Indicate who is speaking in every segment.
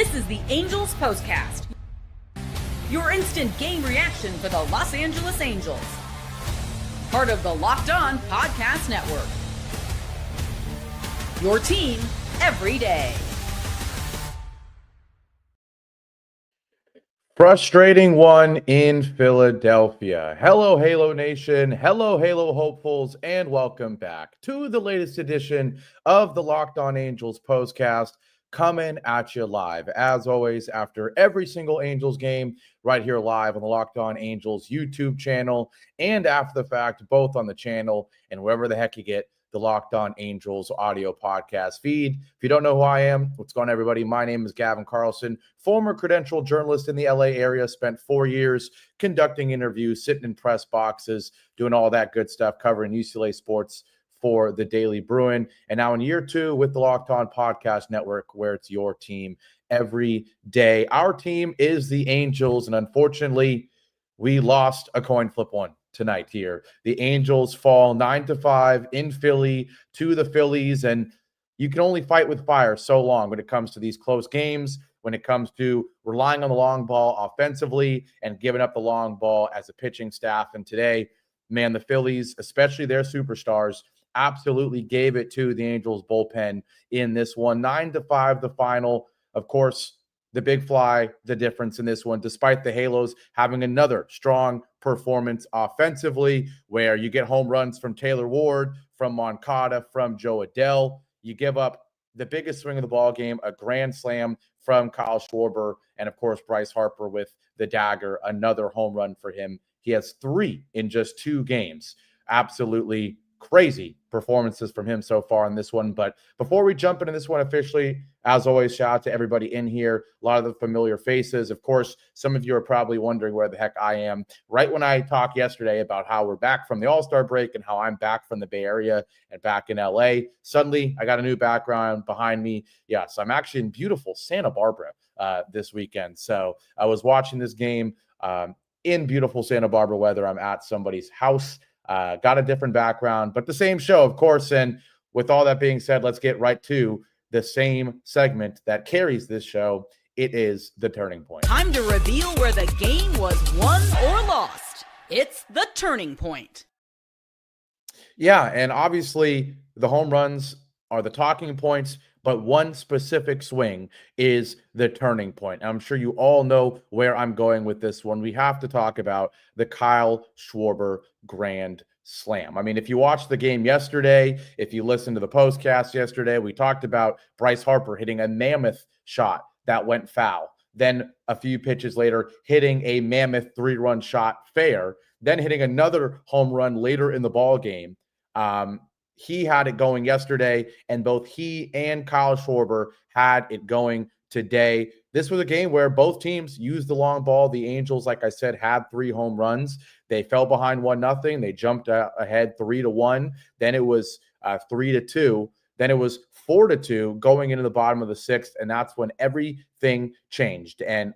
Speaker 1: This is the Angels Postcast, your instant game reaction for the Los Angeles Angels. Part of the Locked On Podcast Network. Your team every day.
Speaker 2: Frustrating one in Philadelphia. Hello, Halo Nation. Hello, Halo hopefuls, and welcome back to the latest edition of the Locked On Angels Postcast, coming at you live, as always, after every single Angels game, right here live on the Locked On Angels YouTube channel, and after the fact, both on the channel and wherever the heck you get the Locked On Angels audio podcast feed. If you don't know who I am, what's going on, everybody? My name is Gavin Carlson, former credentialed journalist in the LA area, spent 4 years conducting interviews, sitting in press boxes, doing all that good stuff, covering UCLA sports for the Daily Bruin, and now in year 2 with the Locked On Podcast Network, where it's your team every day. Our team is the Angels, and unfortunately, we lost a coin flip one tonight here. The Angels fall 9-5 in Philly to the Phillies, and you can only fight with fire so long when it comes to these close games, when it comes to relying on the long ball offensively and giving up the long ball as a pitching staff. And today, man, the Phillies, especially their superstars, absolutely gave it to the Angels bullpen in this one. 9-5, the final. Of course, the big fly, the difference in this one, despite the Halos having another strong performance offensively, where you get home runs from Taylor Ward, from Moncada, from Joe Adell. You give up the biggest swing of the ball game, a grand slam from Kyle Schwarber, and of course, Bryce Harper with the dagger, another home run for him. He has 3 in just 2 games. Absolutely crazy performances from him so far in this one. But before we jump into this one officially, as always, shout out to everybody in here. A lot of the familiar faces. Of course, some of you are probably wondering where the heck I am. Right when I talked yesterday about how we're back from the All-Star break and how I'm back from the Bay Area and back in LA, suddenly I got a new background behind me. Yes, I'm actually in beautiful Santa Barbara this weekend. So I was watching this game in beautiful Santa Barbara weather. I'm at somebody's house. Got a different background, but the same show, of course. And with all that being said, let's get right to the same segment that carries this show. It is the Turning Point.
Speaker 1: Time to reveal where the game was won or lost. It's the Turning Point.
Speaker 2: Yeah, and obviously the home runs are the talking points, but one specific swing is the turning point. I'm sure you all know where I'm going with this one. We have to talk about the Kyle Schwarber grand slam. I mean, if you watched the game yesterday, if you listened to the postcast yesterday, we talked about Bryce Harper hitting a mammoth shot that went foul. Then a few pitches later, hitting a mammoth 3-run shot fair, then hitting another home run later in the ball game. He had it going yesterday, and both he and Kyle Schwarber had it going today. This was a game where both teams used the long ball. The Angels, like I said, had 3 home runs. They fell behind 1-0. They jumped ahead 3-1. Then it was 3-2. Then it was 4-2 going into the bottom of the 6th, and that's when everything changed. And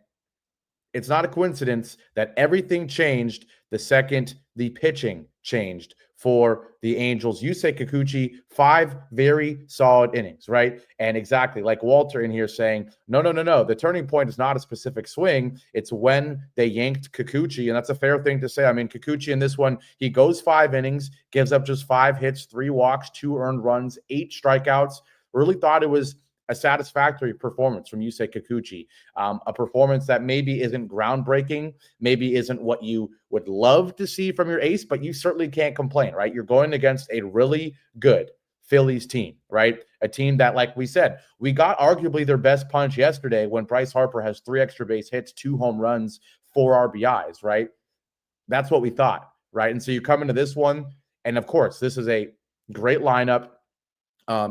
Speaker 2: it's not a coincidence that everything changed the second the pitching changed for the Angels. Yusei Kikuchi, 5 very solid innings, right? And exactly like Walter in here saying, no. The turning point is not a specific swing. It's when they yanked Kikuchi, and that's a fair thing to say. I mean, Kikuchi in this one, he goes 5 innings, gives up just 5 hits, 3 walks, 2 earned runs, 8 strikeouts. Really thought it was a satisfactory performance from Yusei Kikuchi, a performance that maybe isn't groundbreaking, maybe isn't what you would love to see from your ace, but you certainly can't complain, right? You're going against a really good Phillies team, right? A team that, like we said, we got arguably their best punch yesterday when Bryce Harper has 3 extra base hits, 2 home runs, 4 RBIs, right? That's what we thought, right? And so you come into this one, and of course, this is a great lineup.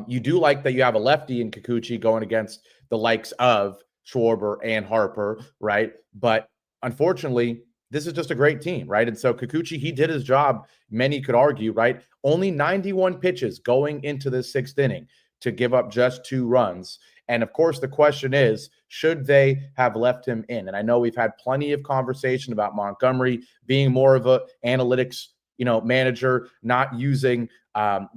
Speaker 2: You do like that you have a lefty in Kikuchi going against the likes of Schwarber and Harper, right? But unfortunately, this is just a great team, right? And so Kikuchi, he did his job, many could argue, right? Only 91 pitches going into the 6th inning to give up just 2 runs. And of course, the question is, should they have left him in? And I know we've had plenty of conversation about Montgomery being more of a analytics manager, not using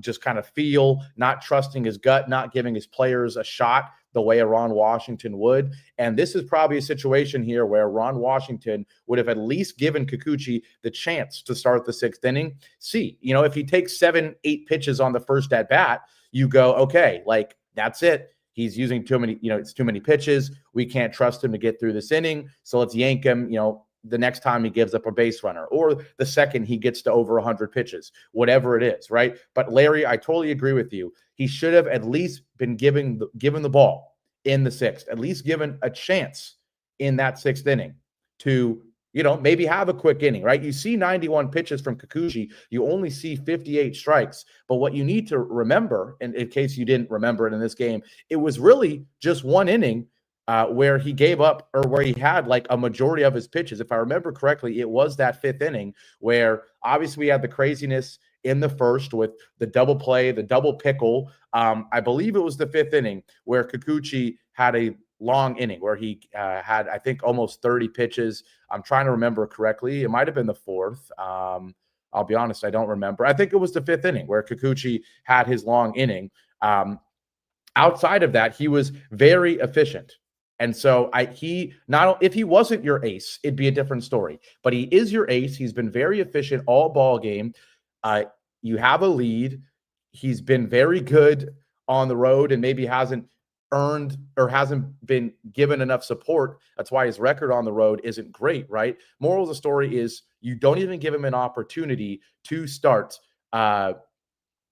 Speaker 2: just kind of feel, not trusting his gut, not giving his players a shot the way a Ron Washington would. And this is probably a situation here where Ron Washington would have at least given Kikuchi the chance to start the 6th inning. See, if he takes 7-8 pitches on the first at bat, you go, okay, like that's it. He's using too many, it's too many pitches. We can't trust him to get through this inning. So let's yank him, the next time he gives up a base runner, or the second he gets to over 100 pitches, whatever it is, right? But Larry, I totally agree with you. He should have at least been given the ball in the 6th, at least given a chance in that 6th inning to, maybe have a quick inning, right? You see 91 pitches from Kikuchi, you only see 58 strikes. But what you need to remember, and in case you didn't remember it in this game, it was really just one inning where he gave up, or where he had like a majority of his pitches. If I remember correctly, it was that 5th inning where obviously we had the craziness in the first with the double play, the double pickle. I believe it was the 5th inning where Kikuchi had a long inning where he had, I think, almost 30 pitches. I'm trying to remember correctly. It might have been the 4th. I'll be honest, I don't remember. I think it was the 5th inning where Kikuchi had his long inning. Outside of that, he was very efficient. And so if he wasn't your ace, it'd be a different story. But he is your ace. He's been very efficient all ball game. You have a lead. He's been very good on the road and maybe hasn't earned or hasn't been given enough support. That's why his record on the road isn't great, right? Moral of the story is you don't even give him an opportunity to start the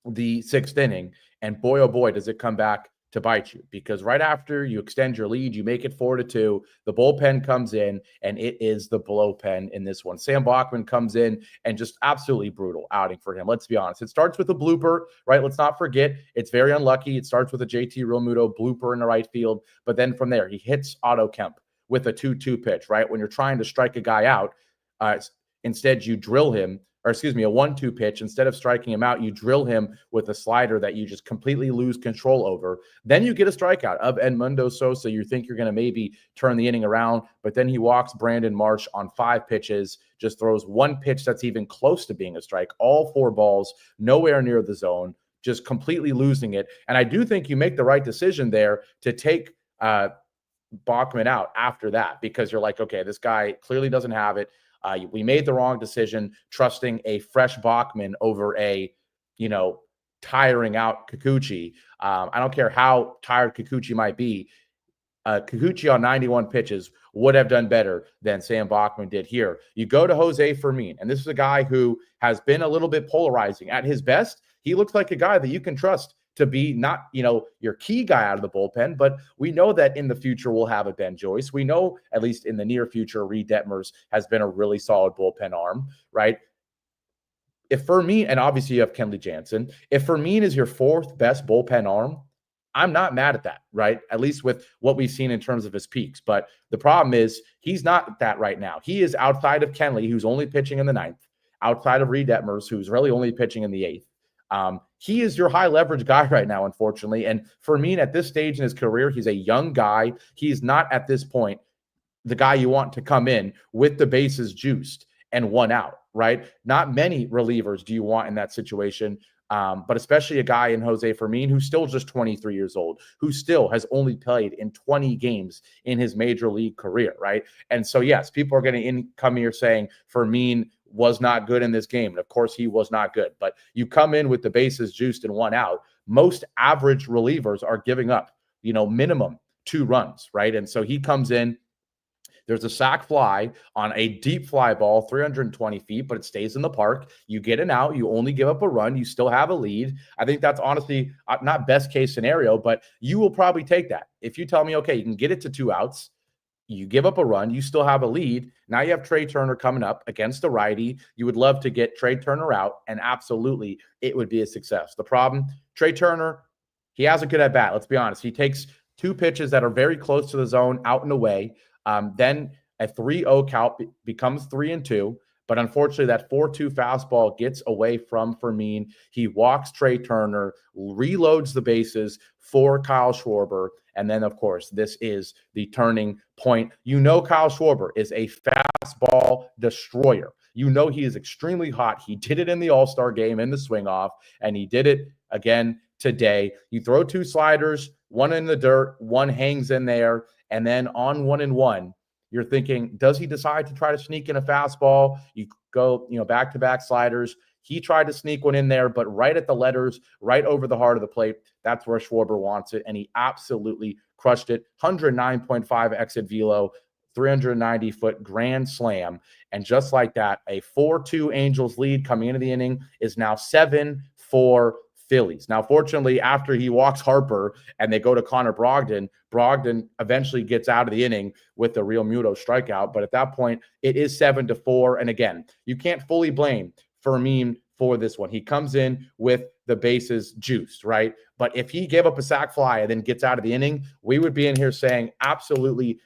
Speaker 2: 6th inning. And boy, oh boy, does it come back to bite you, because right after you extend your lead, you make it 4-2. The bullpen comes in, and it is the blowpen in this one. Sam Bachman comes in, and just absolutely brutal outing for him. Let's be honest. It starts with a blooper, right? Let's not forget, it's very unlucky. It starts with a JT Realmuto blooper in the right field, but then from there, he hits Otto Kemp with a 2-2 pitch, right? When you're trying to strike a guy out, instead you drill him, or excuse me, a 1-2 pitch. Instead of striking him out, you drill him with a slider that you just completely lose control over. Then you get a strikeout of Edmundo Sosa. You think you're going to maybe turn the inning around, but then he walks Brandon Marsh on 5 pitches, just throws 1 pitch that's even close to being a strike, all 4 balls, nowhere near the zone, just completely losing it. And I do think you make the right decision there to take Bachman out after that, because you're like, okay, this guy clearly doesn't have it. We made the wrong decision trusting a fresh Bachman over a, tiring out Kikuchi. I don't care how tired Kikuchi might be. Kikuchi on 91 pitches would have done better than Sam Bachman did here. You go to Jose Fermin, and this is a guy who has been a little bit polarizing. At his best, he looks like a guy that you can trust to be not, your key guy out of the bullpen, but we know that in the future we'll have a Ben Joyce. We know, at least in the near future, Reed Detmers has been a really solid bullpen arm, right? If Fermin, and obviously you have Kenley Jansen, if Fermin is your 4th best bullpen arm, I'm not mad at that, right? At least with what we've seen in terms of his peaks. But the problem is he's not that right now. He is outside of Kenley, who's only pitching in the 9th, outside of Reed Detmers, who's really only pitching in the 8th. He is your high leverage guy right now, unfortunately. And Fermin, at this stage in his career, he's a young guy. He's not at this point the guy you want to come in with the bases juiced and 1 out, right? Not many relievers do you want in that situation. But especially a guy in Jose Fermin, who's still just 23 years old, who still has only played in 20 games in his major league career, right? And so, yes, people are going to come here saying Fermin was not good in this game. And of course, he was not good. But you come in with the bases juiced and 1 out. Most average relievers are giving up, minimum 2 runs, right? And so he comes in. There's a sac fly on a deep fly ball, 320 feet, but it stays in the park. You get an out. You only give up a run. You still have a lead. I think that's honestly not best case scenario, but you will probably take that. If you tell me, okay, you can get it to 2 outs, you give up a run, you still have a lead. Now you have Trey Turner coming up against the righty. You would love to get Trey Turner out, and absolutely it would be a success. The problem, Trey Turner, he has a good at bat. Let's be honest. He takes 2 pitches that are very close to the zone out and away. Then a 3-0 count becomes 3-2. But unfortunately, that 4-2 fastball gets away from Fermin. He walks Trey Turner, reloads the bases for Kyle Schwarber. And then, of course, this is the turning point. Kyle Schwarber is a fastball destroyer. You know he is extremely hot. He did it in the All-Star game in the swing off, and he did it again today. You throw 2 sliders, one in the dirt, one hangs in there, and then on 1-1, you're thinking, does he decide to try to sneak in a fastball? You go, back-to-back sliders. He tried to sneak one in there, but right at the letters, right over the heart of the plate, that's where Schwarber wants it, and he absolutely crushed it. 109.5 exit velo, 390-foot grand slam, and just like that, a 4-2 Angels lead coming into the inning is now 7-4 Phillies. Now, fortunately, after he walks Harper and they go to Connor Brogdon eventually gets out of the inning with the Real Muto strikeout. But at that point, it is 7-4. And again, you can't fully blame Fermin for this one. He comes in with the bases juiced, right? But if he gave up a sac fly and then gets out of the inning, we would be in here saying absolutely,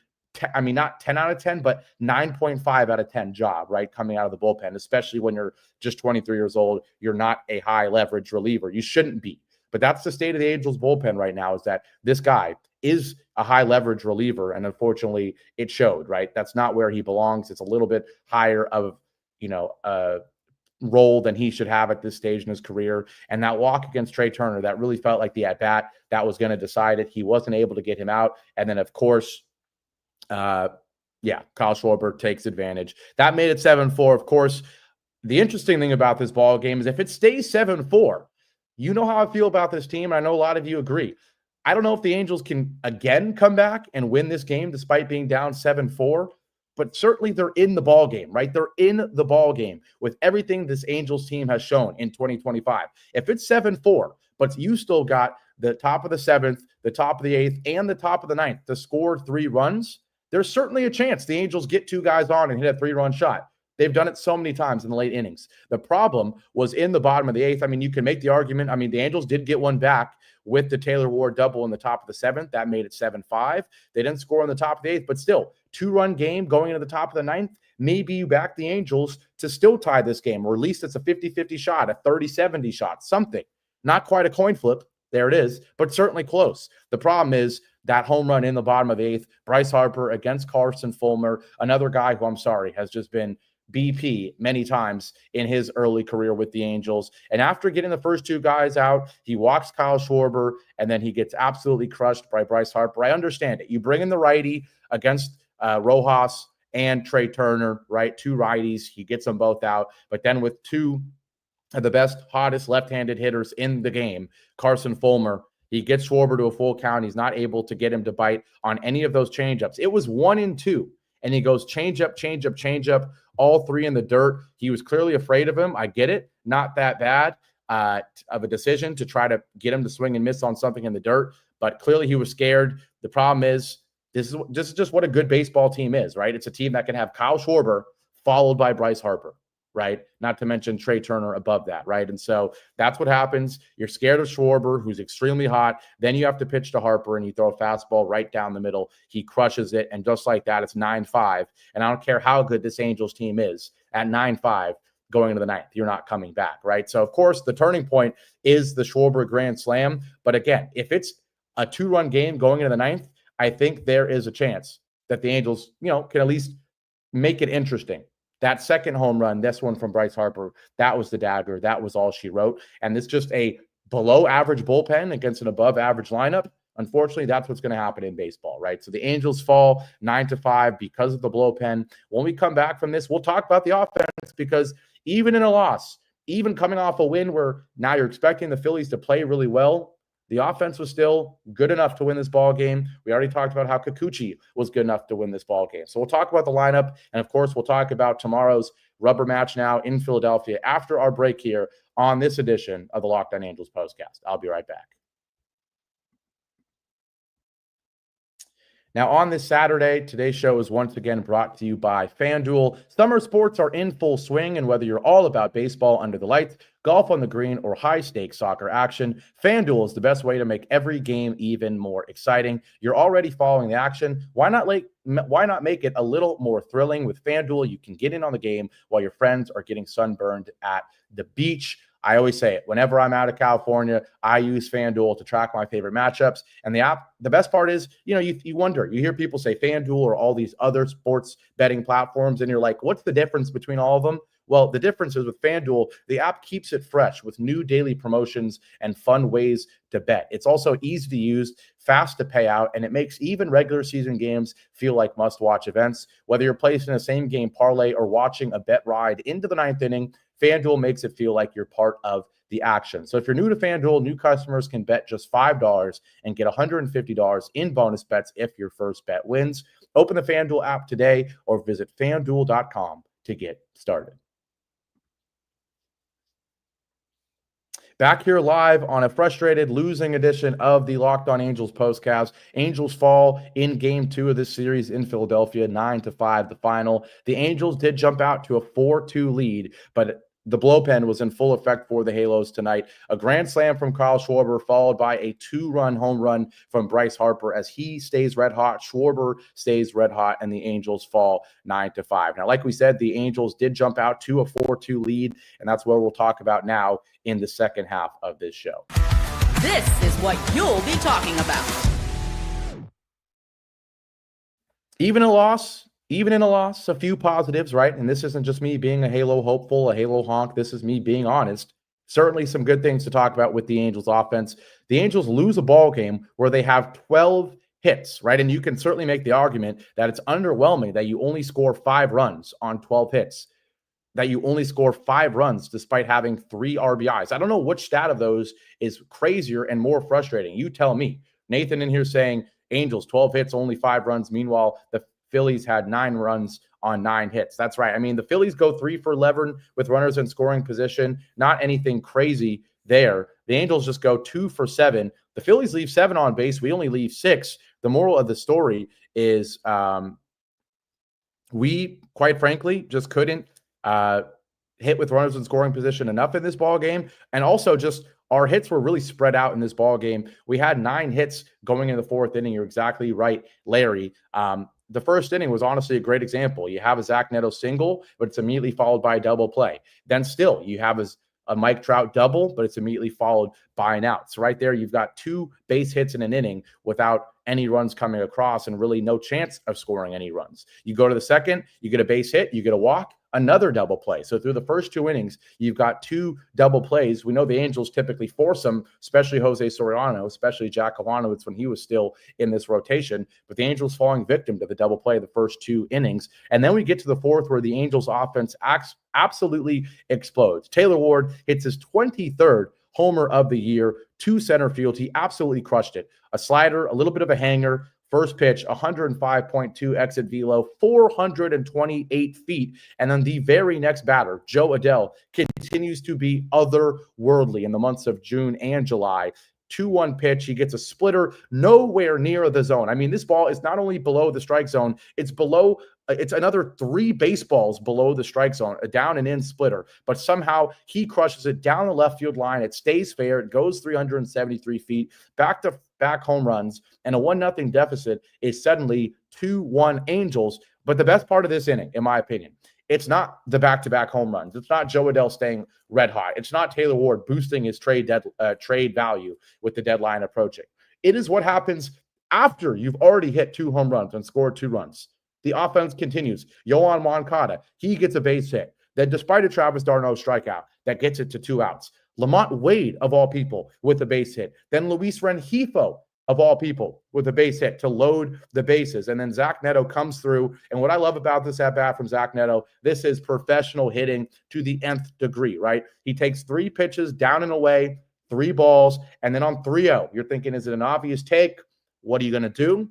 Speaker 2: not 10 out of 10, but 9.5 out of 10 job, right? Coming out of the bullpen, especially when you're just 23 years old, you're not a high leverage reliever. You shouldn't be. But that's the state of the Angels bullpen right now, is that this guy is a high leverage reliever. And unfortunately it showed, right? That's not where he belongs. It's a little bit higher of, role than he should have at this stage in his career. And that walk against Trey Turner, that really felt like the at-bat that was going to decide it. He wasn't able to get him out. And then of course, Kyle Schwarber takes advantage. That made it 7-4. Of course, the interesting thing about this ball game is if it stays 7-4, you know how I feel about this team. I know a lot of you agree. I don't know if the Angels can again come back and win this game despite being down 7-4, but certainly they're in the ball game, right? They're in the ball game with everything this Angels team has shown in 2025. If it's 7-4, but you still got the top of the 7th, the top of the 8th, and the top of the 9th to score 3 runs, there's certainly a chance the Angels get 2 guys on and hit a 3-run shot. They've done it so many times in the late innings. The problem was in the bottom of the 8th. You can make the argument. The Angels did get one back with the Taylor Ward double in the top of the 7th. That made it 7-5. They didn't score on the top of the 8th, but still, 2-run game going into the top of the 9th. Maybe you back the Angels to still tie this game, or at least it's a 50-50 shot, a 30-70 shot, something. Not quite a coin flip. There it is, but certainly close. The problem is that home run in the bottom of the 8th, Bryce Harper against Carson Fulmer, another guy who has just been BP many times in his early career with the Angels. And after getting the first 2 guys out, he walks Kyle Schwarber, and then he gets absolutely crushed by Bryce Harper. I understand it. You bring in the righty against Rojas and Trey Turner, right? 2 righties. He gets them both out. But then with 2 of the best, hottest left-handed hitters in the game, Carson Fulmer, he gets Schwarber to a full count. He's not able to get him to bite on any of those changeups. It was 1-2. And he goes changeup, all 3 in the dirt. He was clearly afraid of him. I get it. Not that bad of a decision to try to get him to swing and miss on something in the dirt. But clearly he was scared. The problem is, this is just what a good baseball team is, right? It's a team that can have Kyle Schwarber followed by Bryce Harper, right? Not to mention Trey Turner above that, right? And so that's what happens. You're scared of Schwarber, who's extremely hot. Then you have to pitch to Harper, and you throw a fastball right down the middle. He crushes it, and just like that, it's 9-5. And I don't care how good this Angels team is, at 9-5 going into the 9th, you're not coming back, right? So, of course, the turning point is the Schwarber grand slam. But again, if it's a 2-run game going into the 9th, I think there is a chance that the Angels, can at least make it interesting. That second home run, this one from Bryce Harper, that was the dagger. That was all she wrote. And it's just a below average bullpen against an above average lineup. Unfortunately, that's what's going to happen in baseball, right? So the Angels fall 9-5 because of the bullpen. When we come back from this, we'll talk about the offense, because even in a loss, even coming off a win where now you're expecting the Phillies to play really well, the offense was still good enough to win this ball game. We already talked about how Kikuchi was good enough to win this ball game. So we'll talk about the lineup, and of course, we'll talk about tomorrow's rubber match now in Philadelphia after our break here on this edition of the Locked On Angels Postcast. I'll be right back. Now, on this Saturday, today's show is once again brought to you by FanDuel. Summer sports are in full swing, and whether you're all about baseball under the lights, golf on the green, or high-stakes soccer action, FanDuel is the best way to make every game even more exciting. You're already following the action. Why not make it a little more thrilling? With FanDuel, you can get in on the game while your friends are getting sunburned at the beach. I always say it. Whenever I'm out of California, I use FanDuel to track my favorite matchups. And the app, the best part is, you wonder, you hear people say FanDuel or all these other sports betting platforms, and you're like, what's the difference between all of them? Well, the difference is with FanDuel, the app keeps it fresh with new daily promotions and fun ways to bet. It's also easy to use, fast to pay out, and it makes even regular season games feel like must-watch events. Whether you're placing a same-game parlay or watching a bet ride into the ninth inning, FanDuel makes it feel like you're part of the action. So if you're new to FanDuel, new customers can bet just $5 and get $150 in bonus bets if your first bet wins. Open the FanDuel app today or visit FanDuel.com to get started. Back here live on a frustrated losing edition of the Locked On Angels Postcast. Angels fall in game 2 of this series in Philadelphia, 9-5 the final. The Angels did jump out to a 4-2 lead, but the bullpen was in full effect for the Halos tonight. A grand slam from Kyle Schwarber, followed by a 2-run home run from Bryce Harper as he stays red hot. Schwarber stays red hot, and the Angels fall 9-5. Now, like we said, the Angels did jump out to a 4-2 lead, and that's what we'll talk about now in the second half of this show.
Speaker 1: This is what you'll be talking about.
Speaker 2: Even in a loss, a few positives, right? And this isn't just me being a Halo hopeful, a Halo honk. This is me being honest. Certainly some good things to talk about with the Angels offense. The Angels lose a ball game where they have 12 hits, right? And you can certainly make the argument that it's underwhelming that you only score 5 runs on 12 hits, that you only score 5 runs despite having 3 RBIs. I don't know which stat of those is crazier and more frustrating. You tell me. Nathan in here saying Angels 12 hits, only 5 runs. Meanwhile, the Phillies had 9 runs on 9 hits. That's right. I mean, the Phillies go 3 for 11 with runners in scoring position. Not anything crazy there. The Angels just go 2 for 7. The Phillies leave 7 on base. We only leave 6. The moral of the story is we, quite frankly, just couldn't hit with runners in scoring position enough in this ball game. And also just our hits were really spread out in this ball game. We had 9 hits going in the 4th inning. You're exactly right, Larry. The first inning was honestly a great example. You have a Zach Neto single, but it's immediately followed by a double play. Then still, you have a Mike Trout double, but it's immediately followed by an out. So right there, you've got 2 base hits in an inning without any runs coming across and really no chance of scoring any runs. You go to the second, you get a base hit, you get a walk, another double play. So through the first 2 innings, you've got 2 double plays. We know the Angels typically force them, especially Jose Soriano, especially Jack Kawanowitz when he was still in this rotation. But the Angels falling victim to the double play the first 2 innings. And then we get to the 4th where the Angels offense absolutely explodes. Taylor Ward hits his 23rd homer of the year to center field. He absolutely crushed it. A slider, a little bit of a hanger. First pitch, 105.2 exit velo, 428 feet. And then the very next batter, Joe Adell, continues to be otherworldly in the months of June and July. 2-1 pitch. He gets a splitter nowhere near the zone. I mean, this ball is not only below the strike zone, it's another 3 baseballs below the strike zone, a down and in splitter. But somehow he crushes it down the left field line. It stays fair. It goes 373 feet, back-to-back home runs, and a 1-0 deficit is suddenly 2-1 Angels. But the best part of this inning, in my opinion, it's not the back-to-back home runs. It's not Joe Adell staying red hot. It's not Taylor Ward boosting his trade value with the deadline approaching. It is what happens after you've already hit 2 home runs and scored 2 runs. The offense continues. Yoan Moncada, he gets a base hit. Then despite a Travis d'Arnaud strikeout, that gets it to 2 outs. Lamont Wade, of all people, with a base hit. Then Luis Rengifo, of all people, with a base hit to load the bases. And then Zach Neto comes through. And what I love about this at-bat from Zach Neto, this is professional hitting to the nth degree, right? He takes 3 pitches down and away, 3 balls, and then on 3-0, you're thinking, is it an obvious take? What are you going to do?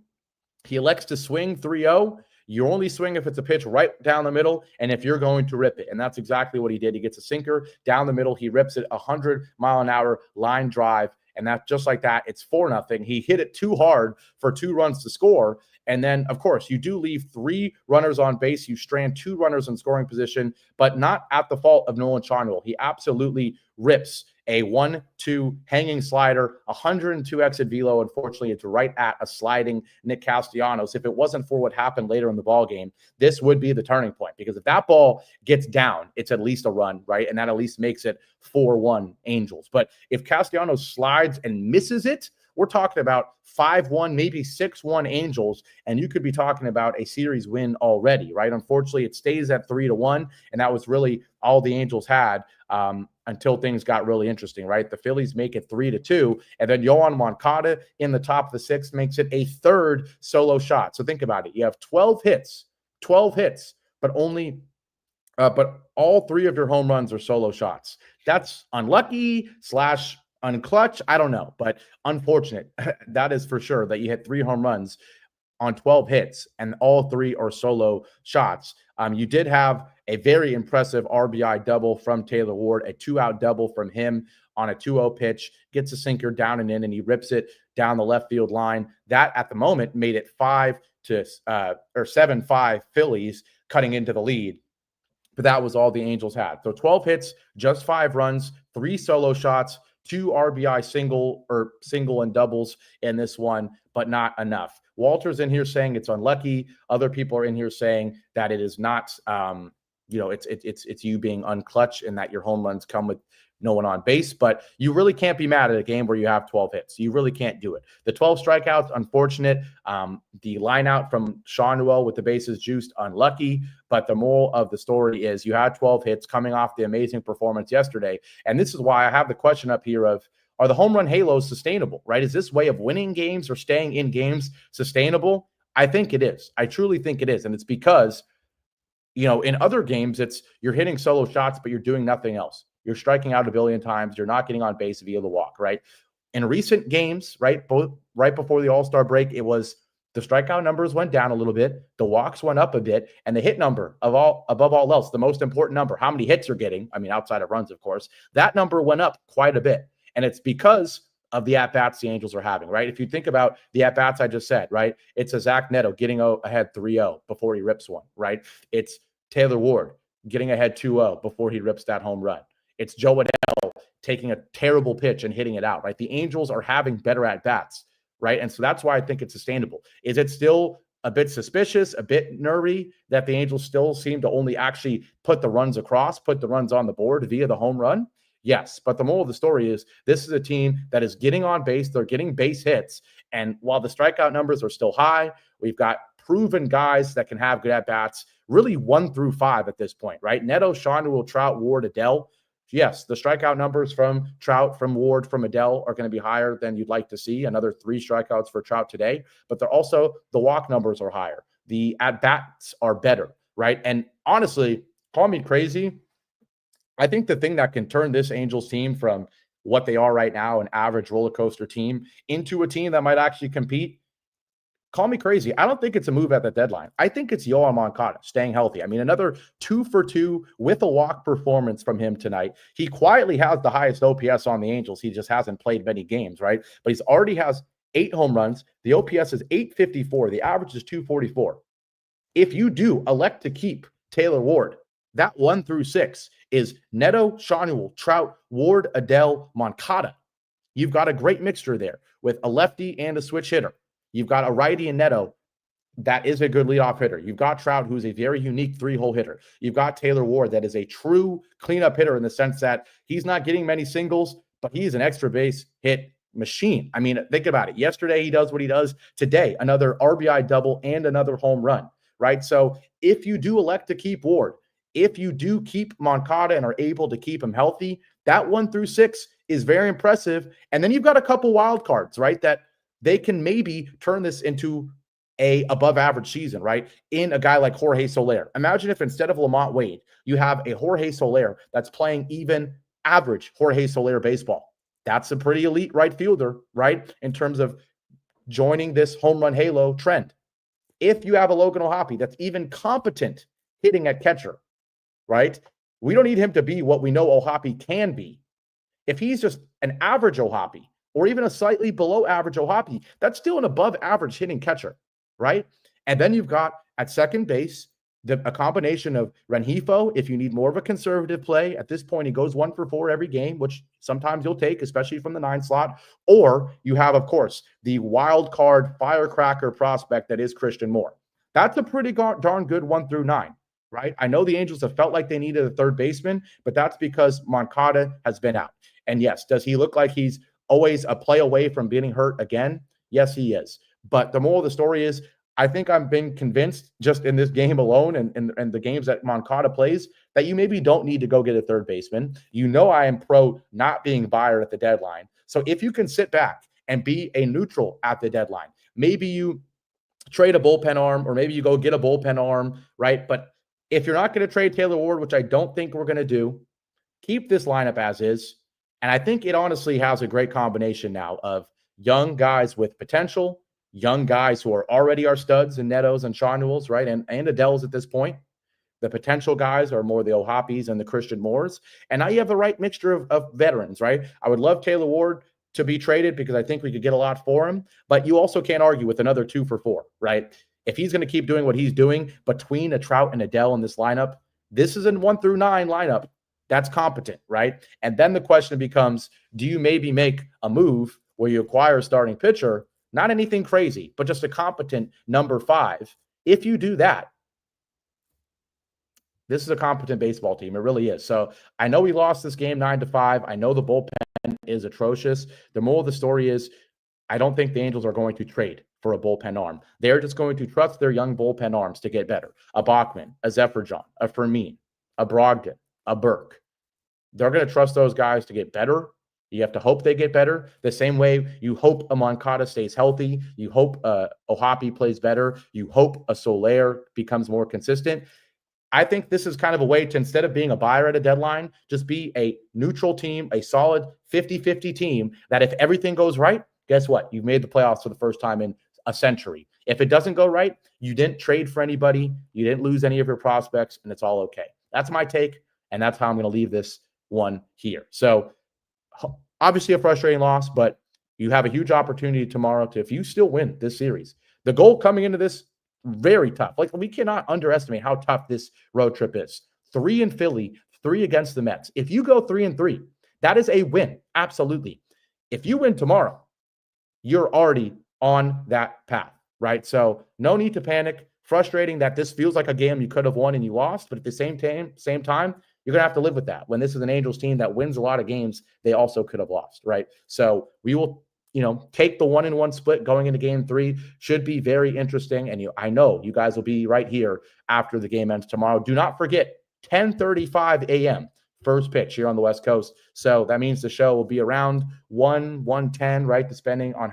Speaker 2: He elects to swing 3-0. You only swing if it's a pitch right down the middle and if you're going to rip it. And that's exactly what he did. He gets a sinker down the middle. He rips it 100-mile-an-hour line drive. And that just like that, it's 4-0. He hit it too hard for 2 runs to score. And then, of course, you do leave 3 runners on base. You strand 2 runners in scoring position, but not at the fault of Nolan Charnwell. He absolutely rips a 1-2 hanging slider, 102 exit velo. Unfortunately, it's right at a sliding Nick Castellanos. If it wasn't for what happened later in the ball game, this would be the turning point, because if that ball gets down, it's at least a run, right? And that at least makes it 4-1 Angels. But if Castellanos slides and misses it, we're talking about 5-1, maybe 6-1 Angels, and you could be talking about a series win already, right? Unfortunately, it stays at 3-1, and that was really all the Angels had until things got really interesting, right? The Phillies make it 3-2, and then Yoan Moncada in the top of the sixth makes it a third solo shot. So think about it. You have 12 hits, but but all three of your home runs are solo shots. That's unlucky / unclutch. I don't know, but unfortunate. That is for sure, that you hit 3 home runs on 12 hits and all 3 are solo shots. You did have a very impressive RBI double from Taylor Ward, a 2-out double from him on a 2-0 pitch, gets a sinker down and in, and he rips it down the left field line. That at the moment made it 7-5 Phillies cutting into the lead. But that was all the Angels had. So 12 hits, just 5 runs, 3 solo shots, 2 RBI single and doubles in this one, but not enough. Walter's in here saying it's unlucky. Other people are in here saying that it is not, it's you being unclutch and that your home runs come with no one on base. But you really can't be mad at a game where you have 12 hits. You really can't do it. The 12 strikeouts, unfortunate. The line out from Shawnuel with the bases juiced, unlucky. But the moral of the story is you had 12 hits coming off the amazing performance yesterday. And this is why I have the question up here of, are the home run halos sustainable, right? Is this way of winning games or staying in games sustainable? I think it is. I truly think it is. And it's because, in other games, you're hitting solo shots, but you're doing nothing else. You're striking out a billion times. You're not getting on base via the walk, right? In recent games, right before the All-Star break, it was the strikeout numbers went down a little bit, the walks went up a bit, and the hit number above all else, the most important number, how many hits you're getting, outside of runs, of course, that number went up quite a bit. And it's because of the at-bats the Angels are having, right? If you think about the at-bats I just said, right? It's a Zach Neto getting ahead 3-0 before he rips one, right? It's Taylor Ward getting ahead 2-0 before he rips that home run. It's Joe Adell taking a terrible pitch and hitting it out, right? The Angels are having better at-bats, right? And so that's why I think it's sustainable. Is it still a bit suspicious, a bit nervy that the Angels still seem to only actually put the runs on the board via the home run? Yes, but the moral of the story is this is a team that is getting on base. They're getting base hits. And while the strikeout numbers are still high, we've got proven guys that can have good at-bats, really 1 through 5 at this point, right? Neto, Shawnuel, Trout, Ward, Adell. Yes, the strikeout numbers from Trout, from Ward, from Adell are going to be higher than you'd like to see. Another 3 strikeouts for Trout today. But they're also, the walk numbers are higher. The at-bats are better, right? And honestly, call me crazy, I think the thing that can turn this Angels team from what they are right now, an average roller coaster team, into a team that might actually compete, call me crazy, I don't think it's a move at the deadline. I think it's Yoan Moncada staying healthy. Another 2 for 2 with a walk performance from him tonight. He quietly has the highest OPS on the Angels. He just hasn't played many games, right? But he's already has 8 home runs. The OPS is 854. The average is 244. If you do elect to keep Taylor Ward, that 1 through 6 is Neto, Shawnuel, Trout, Ward, Adell, Moncada. You've got a great mixture there with a lefty and a switch hitter. You've got a righty in Neto that is a good leadoff hitter. You've got Trout, who's a very unique 3-hole hitter. You've got Taylor Ward that is a true cleanup hitter in the sense that he's not getting many singles, but he's an extra base hit machine. Think about it. Yesterday, he does what he does. Today, another RBI double and another home run, right? So if you do elect to keep Ward, if you do keep Moncada and are able to keep him healthy, that 1 through 6 is very impressive. And then you've got a couple wild cards, right? That they can maybe turn this into a above average season, right? In a guy like Jorge Soler. Imagine if instead of Lamont Wade, you have a Jorge Soler that's playing even average Jorge Soler baseball. That's a pretty elite right fielder, right? In terms of joining this home run halo trend. If you have a Logan O'Hoppe that's even competent hitting at catcher, right? We don't need him to be what we know O'Hoppe can be. If he's just an average O'Hoppe or even a slightly below average O'Hoppe, that's still an above average hitting catcher, right? And then you've got at second base, a combination of Rengifo, if you need more of a conservative play. At this point, he goes 1 for 4 every game, which sometimes you'll take, especially from the 9 slot. Or you have, of course, the wild card firecracker prospect that is Christian Moore. That's a pretty darn good 1 through 9. Right? I know the Angels have felt like they needed a third baseman, but that's because Moncada has been out. And yes, does he look like he's always a play away from getting hurt again? Yes, he is. But the moral of the story is, I think I've been convinced just in this game alone and the games that Moncada plays that you maybe don't need to go get a third baseman. I am pro not being buyer at the deadline. So if you can sit back and be a neutral at the deadline, maybe you trade a bullpen arm or maybe you go get a bullpen arm, right? But if you're not going to trade Taylor Ward, which I don't think we're going to do, keep this lineup as is. And I think it honestly has a great combination now of young guys with potential, young guys who are already our studs and Netos and Shanuels, right? And Adells at this point. The potential guys are more the Ohapis and the Christian Moores. And now you have the right mixture of veterans, right? I would love Taylor Ward to be traded because I think we could get a lot for him. But you also can't argue with another 2 for 4, right? If he's going to keep doing what he's doing between a Trout and Adell in this lineup, this is a 1 through 9 lineup that's competent, right? And then the question becomes, do you maybe make a move where you acquire a starting pitcher? Not anything crazy, but just a competent number 5. If you do that, this is a competent baseball team. It really is. So I know we lost this game 9-5. I know the bullpen is atrocious. The moral of the story is I don't think the Angels are going to trade for a bullpen arm. They're just going to trust their young bullpen arms to get better. A Bachman, a Zephyr-John, a Fermin, a Brogdon, a Burke. They're going to trust those guys to get better. You have to hope they get better. The same way you hope a Moncada stays healthy. You hope Ohapi plays better. You hope a Soler becomes more consistent. I think this is kind of a way to, instead of being a buyer at a deadline, just be a neutral team, a solid 50-50 team that if everything goes right, guess what? You've made the playoffs for the first time in a century. If it doesn't go right, you didn't trade for anybody. You didn't lose any of your prospects, and it's all okay. That's my take, and that's how I'm going to leave this one here. So obviously a frustrating loss, but you have a huge opportunity tomorrow to, if you still win this series, the goal coming into this, very tough. Like, we cannot underestimate how tough this road trip is. 3 in Philly, 3 against the Mets. If you go 3-3, that is a win. Absolutely. If you win tomorrow, you're already on that path, right? So no need to panic. Frustrating that this feels like a game you could have won and you lost, but at the same time, you're going to have to live with that. When this is an Angels team that wins a lot of games, they also could have lost, right? So we will take the 1-1 split going into game 3. Should be very interesting. And I know you guys will be right here after the game ends tomorrow. Do not forget, 10:35 a.m. first pitch here on the West Coast. So that means the show will be around 1:10, right? Depending on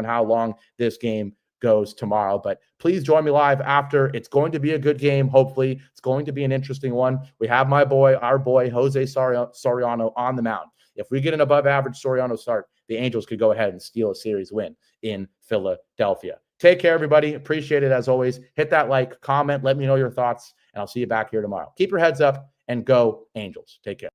Speaker 2: how long this game goes tomorrow. But please join me live after. It's going to be a good game. Hopefully it's going to be an interesting one. We have our boy, Jose Soriano on the mound. If we get an above average Soriano start, the Angels could go ahead and steal a series win in Philadelphia. Take care, everybody. Appreciate it as always. Hit that like, comment, let me know your thoughts, and I'll see you back here tomorrow. Keep your heads up and go Angels. Take care.